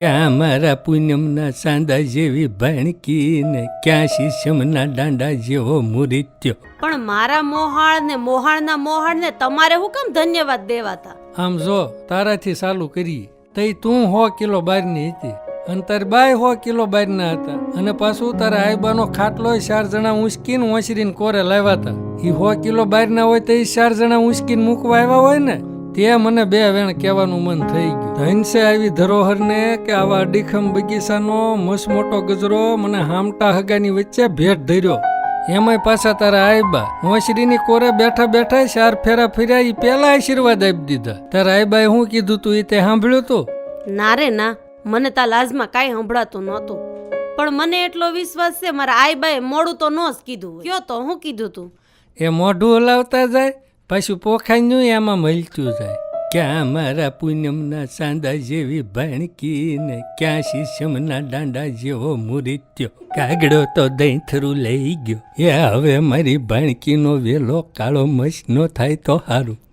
ક્યાં મારા પૂનમના સાંદા જેવી ભાણકી ને ક્યાં શીશમના દાંડા જેવો મુરિત્યો. પણ મારા મોહાળના ને તમારે હું કેમ ધન્યવાદ દેવાતા? આમ જો તારાથી ચાલુ કરીએ તઈ તું 100 કિલો બહારની હતી અને તારી બાય 100 કિલો બહારના હતા અને પાછું તારા આઈબાનો ખાટલો 4 જણા ઊંચકીને ઓસરીને કોરે લાવ્યા હતા. એ 100 કિલો બહારના હોય તો 4 જણા ઊંચકીને મૂકવા આવ્યા હોય ને તે મને 2 વેણ કહેવાનું મન થઈ ગયું. ધનસે આવી ધરોહરને કે આવા અડીખમ બગીચાનો મસ્ત મોટો ગજરો મને હામટા હગાની વચ્ચે ભેટ ધર્યો. એમાંય પાછા તારા આઈબા હોંશરીની કોરે બેઠા બેઠા 4 ફેરા ફર્યા એ પેલા આશીર્વાદ આપી દીધા. તારા આઈબાએ શું કીધું તું એ તે સાંભળ્યું તું? ના રે ના, મને તા લાજમાં કાંઈ સંભળાતું નહોતું. પણ મને એટલો વિશ્વાસ છે મારા આઈબાએ મોડું તો ન જ કીધું. કયો તો હું કીધું તું? એ મોઢું હલાવતા જાય પાછું પોખાયું એમાં મળતું જાય. ક્યાં મારા પૂનમના સાંદા જેવી ભાણકી ને ક્યાં શીશમના દાંડા જેવો મુરિત્યો. કાગડો તો દહીંથરું લઈ ગયો. એ હવે મારી ભાણકીનો વેલો કાળો મસ ન થાય તો સારું.